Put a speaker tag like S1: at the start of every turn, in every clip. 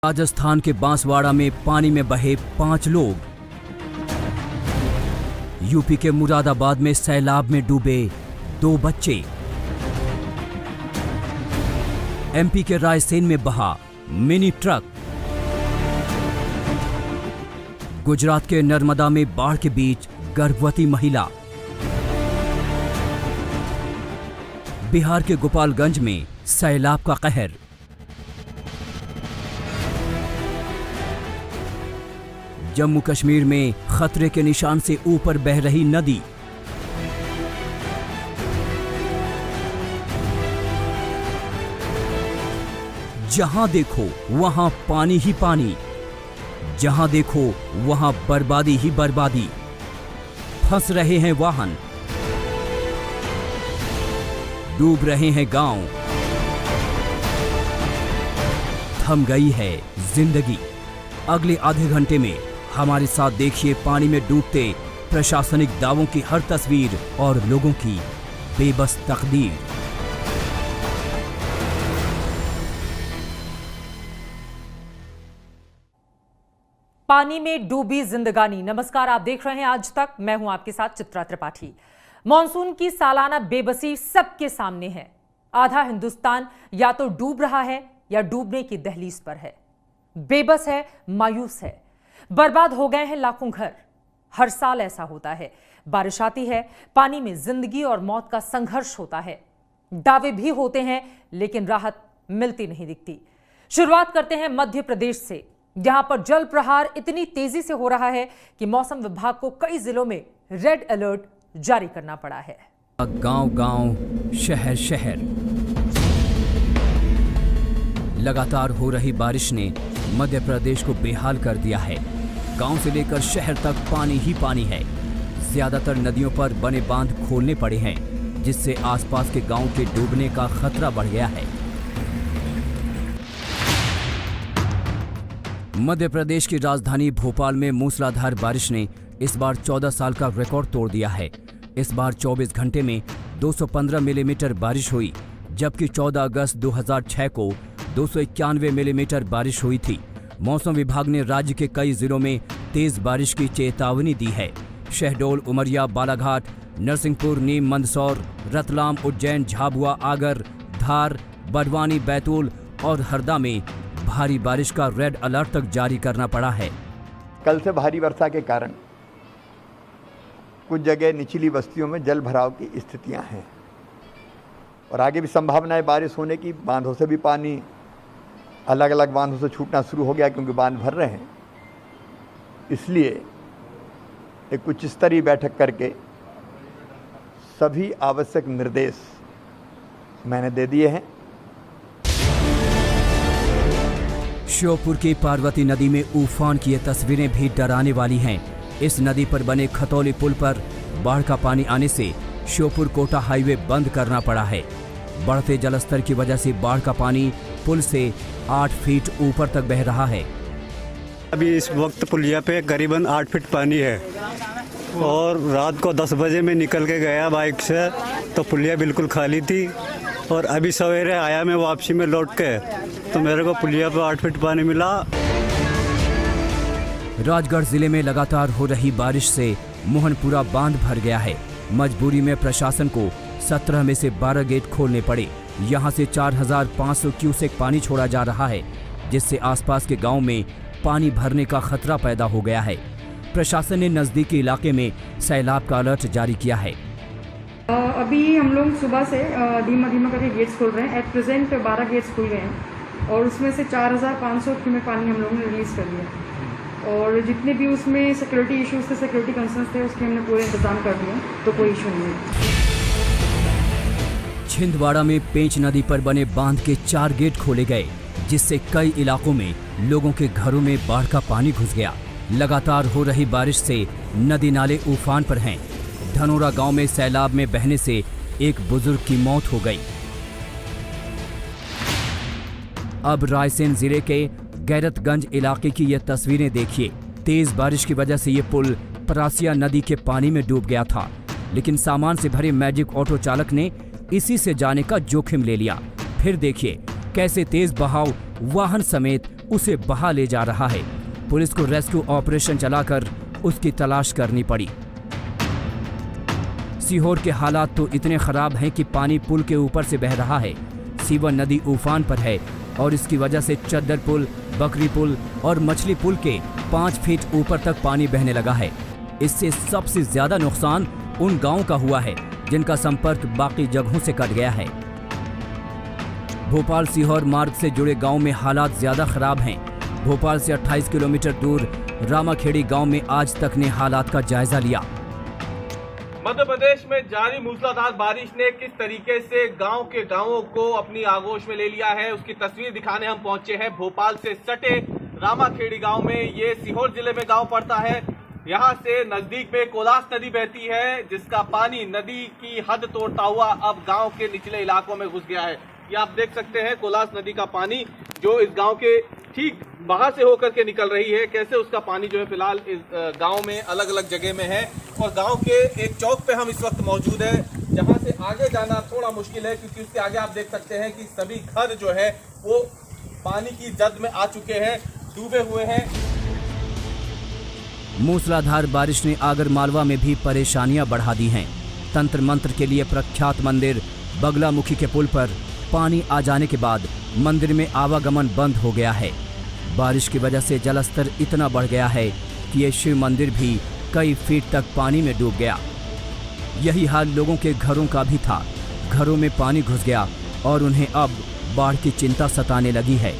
S1: राजस्थान के बांसवाड़ा में पानी में बहे 5 लोग। यूपी के मुरादाबाद में सैलाब में डूबे 2 बच्चे। एमपी के रायसेन में बहा मिनी ट्रक। गुजरात के नर्मदा में बाढ़ के बीच गर्भवती महिला। बिहार के गोपालगंज में सैलाब का कहर। जम्मू कश्मीर में खतरे के निशान से ऊपर बह रही नदी। जहां देखो वहां पानी ही पानी, जहां देखो वहां बर्बादी ही बर्बादी। फंस रहे हैं वाहन, डूब रहे हैं गांव, थम गई है जिंदगी। अगले आधे घंटे में हमारे साथ देखिए पानी में डूबते प्रशासनिक दावों की हर तस्वीर और लोगों की बेबस तकदीर।
S2: पानी में डूबी जिंदगानी। नमस्कार, आप देख रहे हैं आज तक। मैं हूं आपके साथ चित्रा त्रिपाठी। मॉनसून की सालाना बेबसी सबके सामने है। आधा हिंदुस्तान या तो डूब रहा है या डूबने की दहलीज पर है। बेबस है, मायूस है। बर्बाद हो गए हैं लाखों घर। हर साल ऐसा होता है। बारिश आती है, पानी में जिंदगी और मौत का संघर्ष होता है। दावे भी होते हैं लेकिन राहत मिलती नहीं दिखती। शुरुआत करते हैं मध्य प्रदेश से, जहां पर जल प्रहार इतनी तेजी से हो रहा है कि मौसम विभाग को कई जिलों में रेड अलर्ट जारी करना पड़ा है।
S1: गांव-गांव, शहर-शहर, लगातार हो रही बारिश ने मध्य प्रदेश को बेहाल कर दिया है। गांव से लेकर शहर तक पानी ही पानी है। ज्यादातर नदियों पर बने बांध खोलने पड़े हैं, जिससे आसपास के गांव के डूबने का खतरा बढ़ गया है। मध्य प्रदेश की राजधानी भोपाल में मूसलाधार बारिश ने इस बार 14 साल का रिकॉर्ड तोड़ दिया है। इस बार 24 घंटे में 215 मिलीमीटर बारिश हुई, जबकि 14 अगस्त 2006 को 291 मिलीमीटर बारिश हुई थी। मौसम विभाग ने राज्य के कई जिलों में तेज बारिश की चेतावनी दी है। शहडोल, उमरिया, बालाघाट, नरसिंहपुर, नीम, मंदसौर, रतलाम, उज्जैन, झाबुआ, आगर, धार, बड़वानी, बैतूल और हरदा में भारी बारिश का रेड अलर्ट तक जारी करना पड़ा है।
S3: कल से भारी वर्षा के कारण कुछ जगह निचली बस्तियों में जल भराव की स्थितियां हैं और आगे भी संभावना है बारिश होने की। बांधों से भी पानी अलग अलग बांधों से छूटना शुरू हो गया क्योंकि बांध भर रहे हैं। इसलिए एक उच्च स्तरीय बैठक करके सभी आवश्यक निर्देश मैंने दे दिए हैं।
S1: श्योपुर की पार्वती नदी में उफान की ये तस्वीरें भी डराने वाली हैं। इस नदी पर बने खतौली पुल पर बाढ़ का पानी आने से श्योपुर कोटा हाईवे बंद करना पड़ा है। बढ़ते जलस्तर की वजह से बाढ़ का पानी पुल से 8 फीट ऊपर तक बह रहा है।
S4: अभी इस वक्त पुलिया पे करीबन 8 फीट पानी है और रात को 10 बजे में निकल के गया बाइक से तो पुलिया बिल्कुल खाली थी और अभी सवेरे आया मैं वापसी में लौट के तो मेरे को पुलिया पे 8 फीट पानी मिला।
S1: राजगढ़ जिले में लगातार हो रही बारिश से मोहनपुरा बांध भर गया है। मजबूरी में प्रशासन को 17 में से 12 गेट खोलने पड़े। यहां से 4500 क्यूसेक पानी छोड़ा जा रहा है, जिससे आसपास के गांव में पानी भरने का खतरा पैदा हो गया है। प्रशासन ने नजदीकी इलाके में सैलाब का अलर्ट जारी किया है।
S5: अभी हम लोग सुबह से धीमा धीमा करके गेट्स खोल रहे हैं। एट प्रेजेंट 12 गेट्स खुल गए हैं और उसमें से 4500 क्यूसेक पानी हम लोगों ने रिलीज कर दिया और जितने भी उसमें सिक्योरिटी इश्यूज थे, सिक्योरिटी कंसर्न्स थे, उसके हमने पूरे इंतजाम कर दिए, तो कोई इशू नहीं है।
S1: छिंदवाड़ा में पेंच नदी पर बने बांध के 4 गेट खोले गए, जिससे कई इलाकों में लोगों के घरों में बाढ़ का पानी घुस गया। लगातार हो रही बारिश से नदी नाले उफान पर हैं। धनोरा गांव में सैलाब में बहने से एक बुजुर्ग की मौत हो गई। अब रायसेन जिले के गैरतगंज इलाके की ये तस्वीरें देखिए। तेज बारिश की वजह से ये पुल परासिया नदी के पानी में डूब गया था, लेकिन सामान से भरे मैजिक ऑटो चालक ने इसी से जाने का जोखिम ले लिया। फिर देखिए कैसे तेज बहाव वाहन समेत उसे बहा ले जा रहा है। पुलिस को रेस्क्यू ऑपरेशन चलाकर उसकी तलाश करनी पड़ी। सीहोर के हालात तो इतने खराब हैं कि पानी पुल के ऊपर से बह रहा है। सीवन नदी उफान पर है और इसकी वजह से चद्दर पुल, बकरी पुल और मछली पुल के 5 फीट ऊपर तक पानी बहने लगा है। इससे सबसे ज्यादा नुकसान उन गांवों का हुआ है जिनका संपर्क बाकी जगहों से कट गया है। भोपाल सीहोर मार्ग से जुड़े गांव में हालात ज्यादा खराब हैं। भोपाल से 28 किलोमीटर दूर रामाखेड़ी गांव में आज तक ने हालात का जायजा लिया।
S6: मध्य प्रदेश में जारी मूसलाधार बारिश ने किस तरीके से गांव के गांवों को अपनी आगोश में ले लिया है, उसकी तस्वीर दिखाने हम पहुंचे हैं भोपाल से सटे रामाखेड़ी गांव में। ये सीहोर जिले में गांव पड़ता है। यहां से नजदीक में कोलास नदी बहती है, जिसका पानी नदी की हद तोड़ता हुआ अब गांव के निचले इलाकों में घुस गया है। ये आप देख सकते हैं कोलास नदी का पानी जो इस गांव के ठीक बाहर से होकर के निकल रही है, कैसे उसका पानी जो है फिलहाल इस गांव में अलग अलग जगह में है। और गांव के एक चौक पे हम इस वक्त मौजूद है, जहां से आगे जाना थोड़ा मुश्किल है क्योंकि उसके आगे आप देख सकते हैं कि सभी घर जो है वो पानी की जद में आ चुके हैं, डूबे हुए हैं।
S1: मूसलाधार बारिश ने आगरमालवा में भी परेशानियां बढ़ा दी हैं। तंत्र मंत्र के लिए प्रख्यात मंदिर बगलामुखी के पुल पर पानी आ जाने के बाद मंदिर में आवागमन बंद हो गया है। बारिश की वजह से जलस्तर इतना बढ़ गया है कि ये शिव मंदिर भी कई फीट तक पानी में डूब गया। यही हाल लोगों के घरों का भी था। घरों में पानी घुस गया और उन्हें अब बाढ़ की चिंता सताने लगी है।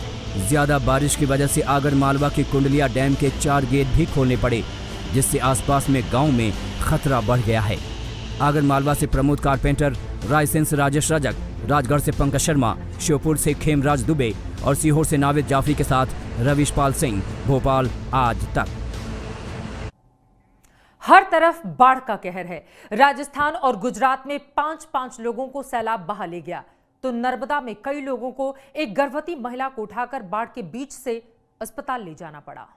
S1: ज्यादा बारिश की वजह से आगरमालवा के कुंडलिया डैम के 4 गेट भी खोलने पड़े, जिससे आसपास में गांव में खतरा बढ़ गया है। आगरमालवा से प्रमोद कारपेंटर, रायसेन से राजेश रजक, राजगढ़ से पंकज शर्मा, श्योपुर से खेमराज दुबे और सीहोर से नावेद जाफरी के साथ रविशपाल सिंह, भोपाल आज तक।
S2: हर तरफ बाढ़ का कहर है। राजस्थान और गुजरात में 5-5 लोगों को सैलाब बहा ले गया, तो नर्मदा में कई लोगों को एक गर्भवती महिला को उठाकर बाढ़ के बीच से अस्पताल ले जाना पड़ा।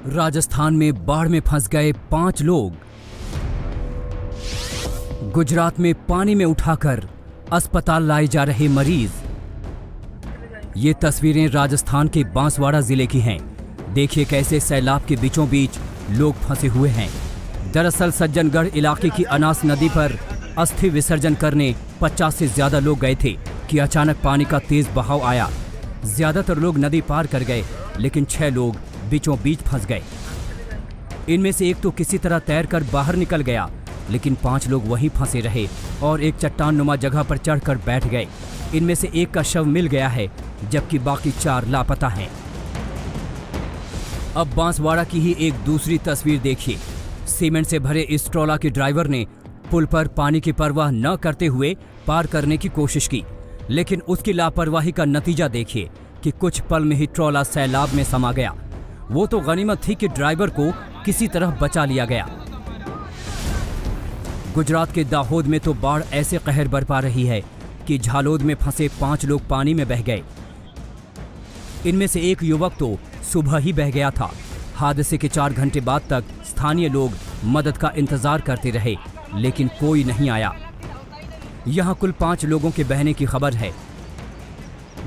S1: राजस्थान में बाढ़ में फंस गए 5 लोग। गुजरात में पानी में उठाकर अस्पताल लाए जा रहे मरीज। ये तस्वीरें राजस्थान के बांसवाड़ा जिले की हैं। देखिए कैसे सैलाब के बीचों बीच लोग फंसे हुए हैं। दरअसल सज्जनगढ़ इलाके की अनास नदी पर अस्थि विसर्जन करने 50 से ज्यादा लोग गए थे कि अचानक पानी का तेज बहाव आया। ज्यादातर लोग नदी पार कर गए, लेकिन 6 लोग बीचों बीच फंस गए। इनमें से एक तो किसी तरह तैरकर बाहर निकल गया, लेकिन 5 लोग वहीं फंसे रहे और एक चट्टान नुमा जगह पर चढ़कर बैठ गए। इनमें से एक का शव मिल गया है, जबकि बाकी 4 लापता हैं। अब बांसवाड़ा की ही एक दूसरी तस्वीर देखिए। सीमेंट से भरे इस ट्रॉला के ड्राइवर ने पुल पर पानी की परवाह न करते हुए पार करने की कोशिश की, लेकिन उसकी लापरवाही का नतीजा देखिए कि कुछ पल में ही ट्रॉला सैलाब में समा गया। वो तो गनीमत थी कि ड्राइवर को किसी तरह बचा लिया गया। गुजरात के दाहोद में तो बाढ़ ऐसे कहर बरपा रही है कि झालोद में फंसे 5 लोग पानी में बह गए। इनमें से एक युवक तो सुबह ही बह गया था। हादसे के 4 घंटे बाद तक स्थानीय लोग मदद का इंतजार करते रहे, लेकिन कोई नहीं आया। यहां कुल 5 लोगों के बहने की खबर है।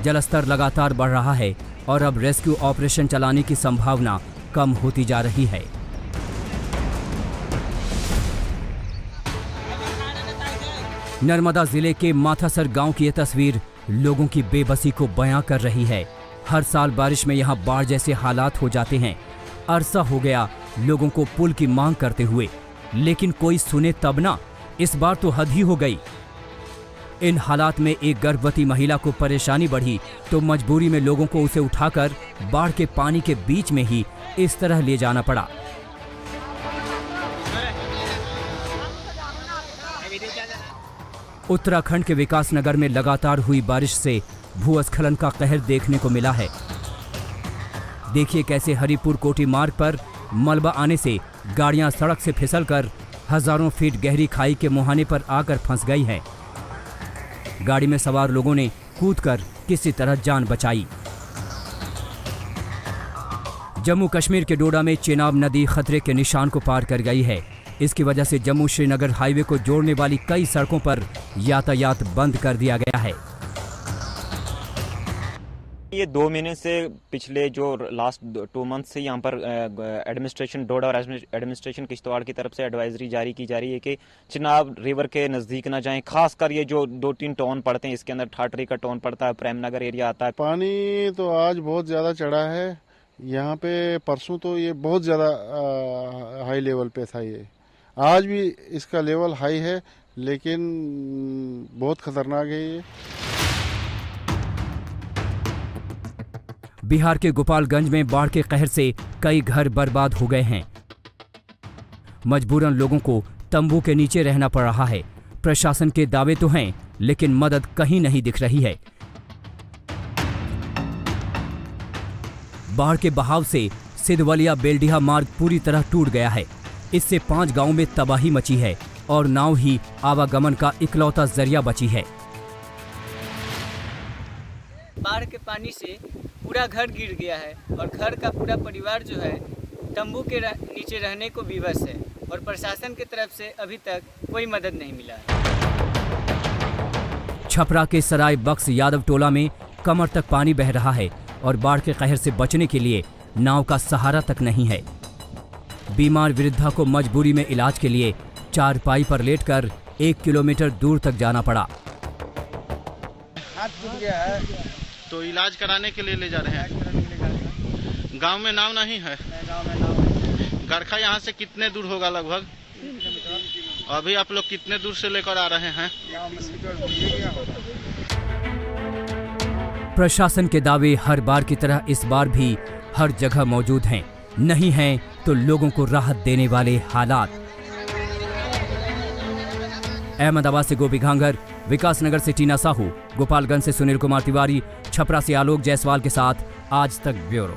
S1: जलस्तर लगातार बढ़ रहा है और अब रेस्क्यू ऑपरेशन चलाने की संभावना कम होती जा रही है। नर्मदा जिले के माथासर गांव की यह तस्वीर लोगों की बेबसी को बयां कर रही है। हर साल बारिश में यहां बाढ़ जैसे हालात हो जाते हैं। अरसा हो गया लोगों को पुल की मांग करते हुए, लेकिन कोई सुने तब ना। इस बार तो हद ही हो गई। इन हालात में एक गर्भवती महिला को परेशानी बढ़ी तो मजबूरी में लोगों को उसे उठाकर बाढ़ के पानी के बीच में ही इस तरह ले जाना पड़ा। उत्तराखंड के विकासनगर में लगातार हुई बारिश से भूस्खलन का कहर देखने को मिला है। देखिए कैसे हरिपुर कोटी मार्ग पर मलबा आने से गाड़ियां सड़क से फिसलकर हजारों फीट गहरी खाई के मुहाने पर आकर फंस गई हैं। गाड़ी में सवार लोगों ने कूदकर किसी तरह जान बचाई। जम्मू कश्मीर के डोडा में चेनाब नदी खतरे के निशान को पार कर गई है। इसकी वजह से जम्मू श्रीनगर हाईवे को जोड़ने वाली कई सड़कों पर यातायात बंद कर दिया गया है।
S7: ये 2 महीने से पिछले जो लास्ट 2 मंथ से यहाँ पर एडमिनिस्ट्रेशन डोडा और एडमिनिस्ट्रेशन किश्तवाड़ की तरफ से एडवाइजरी जारी की जा रही है कि चिनाब रिवर के नज़दीक ना जाएं। खासकर ये जो 2-3 टाउन पड़ते हैं, इसके अंदर ठाटरी का टाउन पड़ता है, प्रेमनगर एरिया आता है।
S8: पानी तो आज बहुत ज़्यादा चढ़ा है यहाँ पे। परसों तो ये बहुत ज़्यादा हाई लेवल पे था। ये आज भी इसका लेवल हाई है, लेकिन बहुत खतरनाक है ये।
S1: बिहार के गोपालगंज में बाढ़ के कहर से कई घर बर्बाद हो गए हैं। मजबूरन लोगों को तंबू के नीचे रहना पड़ रहा है। प्रशासन के दावे तो हैं, लेकिन मदद कहीं नहीं दिख रही है। बाढ़ के बहाव से सिद्धवलिया बेलडीहा मार्ग पूरी तरह टूट गया है। इससे 5 गांवों में तबाही मची है और नाव ही आवागमन का इकलौता जरिया बची है।
S9: बाढ़ के पानी से पूरा घर गिर गया है और घर का पूरा परिवार जो है तंबू के नीचे रहने को विवश है और प्रशासन की तरफ से अभी तक कोई मदद नहीं मिला है।
S1: छपरा के सराय बख्श यादव टोला में कमर तक पानी बह रहा है और बाढ़ के कहर से बचने के लिए नाव का सहारा तक नहीं है। बीमार वृद्धा को मजबूरी में इलाज के लिए चारपाई पर लेटकर 1 किलोमीटर दूर तक जाना पड़ा।
S10: हाथ टूट गया है तो इलाज कराने के लिए ले जा रहे हैं। गांव में नाव नहीं है। गरखा यहाँ से कितने दूर होगा लगभग? अभी आप लोग कितने दूर से लेकर आ रहे हैं?
S1: प्रशासन के दावे हर बार की तरह इस बार भी हर जगह मौजूद हैं। नहीं हैं तो लोगों को राहत देने वाले हालात। अहमदाबाद से गोपी घांगर, विकासनगर से टीना साहू, गोपालगंज से सुनील कुमार तिवारी, छपरा से आलोक जायसवाल के साथ आज तक ब्यूरो।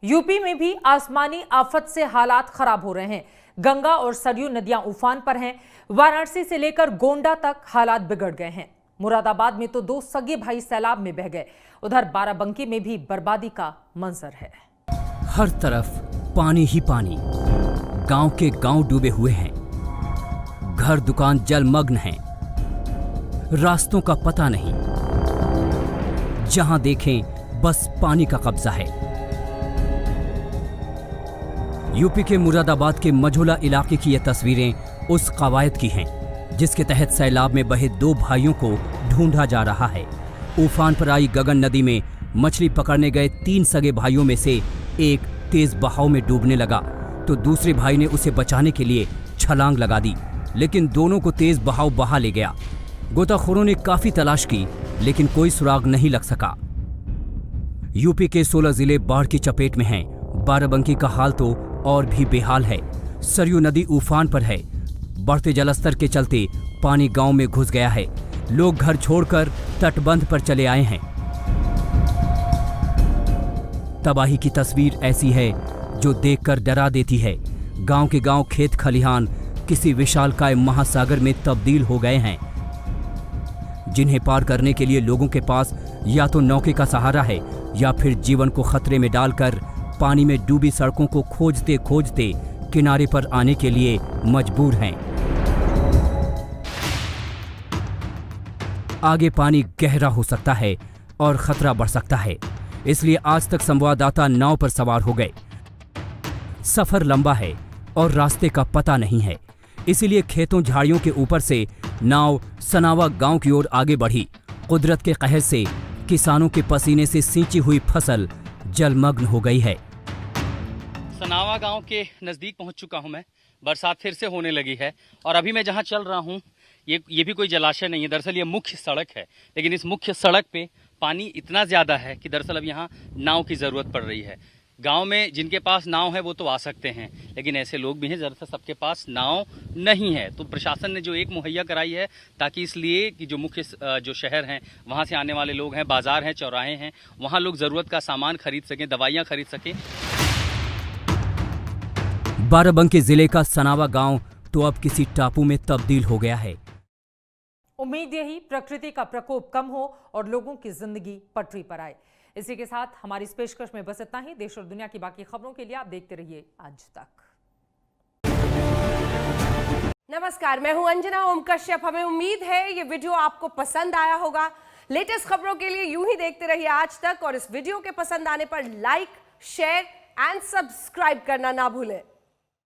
S2: यूपी में भी आसमानी आफत से हालात खराब हो रहे हैं। गंगा और सरयू नदियां उफान पर हैं। वाराणसी से लेकर गोंडा तक हालात बिगड़ गए हैं। मुरादाबाद में तो 2 सगे भाई सैलाब में बह गए। उधर बाराबंकी में भी बर्बादी का मंजर है।
S1: हर तरफ पानी ही पानी। गांव के गांव डूबे हुए हैं। घर दुकान जलमग्न हैं। रास्तों का पता नहीं। जहां देखें बस पानी का कब्जा है। यूपी के मुरादाबाद के मझोला इलाके की ये तस्वीरें उस कवायद की हैं जिसके तहत सैलाब में बहे 2 भाइयों को ढूंढा जा रहा है। उफान पर आई गगन नदी में मछली पकड़ने गए 3 सगे भाइयों में से एक तेज बहाव में डूबने लगा तो दूसरे भाई ने उसे बचाने के लिए छलांग लगा दी, लेकिन दोनों को तेज बहाव बहा ले गया। गोताखोरों ने काफी तलाश की, लेकिन कोई सुराग नहीं लग सका। यूपी के 16 जिले बाढ़ की चपेट में हैं। बाराबंकी का हाल तो और भी बेहाल है। सरयू नदी उफान पर है। बढ़ते जलस्तर के चलते पानी गांव में घुस गया है। लोग घर छोड़कर तटबंध पर चले आए हैं। तबाही की तस्वीर ऐसी है जो देखकर डरा देती है। गांव के गांव खेत खलिहान किसी विशालकाय महासागर में तब्दील हो गए हैं, जिन्हें पार करने के लिए लोगों के पास या तो नौके का सहारा है या फिर जीवन को खतरे में डालकर पानी में डूबी सड़कों को खोजते खोजते किनारे पर आने के लिए मजबूर हैं। आगे पानी गहरा हो सकता है और खतरा बढ़ सकता है, इसलिए आज तक संवाददाता नाव पर सवार हो गए। सफर लंबा है और रास्ते का पता नहीं है, इसीलिए खेतों झाड़ियों के ऊपर से नाव सनावा गांव की ओर आगे बढ़ी। कुदरत के कहर से किसानों के पसीने से सींची हुई फसल जलमग्न हो गई है।
S11: सनावा गांव के नज़दीक पहुंच चुका हूं मैं। बरसात फिर से होने लगी है और अभी मैं जहां चल रहा हूं ये भी कोई जलाशय नहीं है। दरअसल ये मुख्य सड़क है, लेकिन इस मुख्य सड़क पे पानी इतना ज़्यादा है कि दरअसल अब यहाँ नाव की ज़रूरत पड़ रही है। गांव में जिनके पास नाव है वो तो आ सकते हैं, लेकिन ऐसे लोग भी हैं दरअसल सबके पास नाव नहीं है। तो प्रशासन ने जो एक मुहैया कराई है ताकि इसलिए कि जो मुख्य जो शहर हैं वहाँ से आने वाले लोग हैं, बाजार हैं, चौराहे हैं, वहाँ लोग ज़रूरत का सामान खरीद सकें, दवाइयाँ खरीद सकें।
S1: बाराबंकी जिले का सनावा गांव तो अब किसी टापू में तब्दील हो गया है।
S2: उम्मीद यही प्रकृति का प्रकोप कम हो और लोगों की जिंदगी पटरी पर आए। इसी के साथ हमारी इस पेशकश में बस इतना ही। देश और दुनिया की बाकी खबरों के लिए आप देखते रहिए आज तक।
S12: नमस्कार, मैं हूं अंजना ओम कश्यप। हमें उम्मीद है ये वीडियो आपको पसंद आया होगा। लेटेस्ट खबरों के लिए यूं ही देखते रहिए आज तक, और इस वीडियो के पसंद आने पर लाइक, शेयर एंड सब्सक्राइब करना ना भूलें।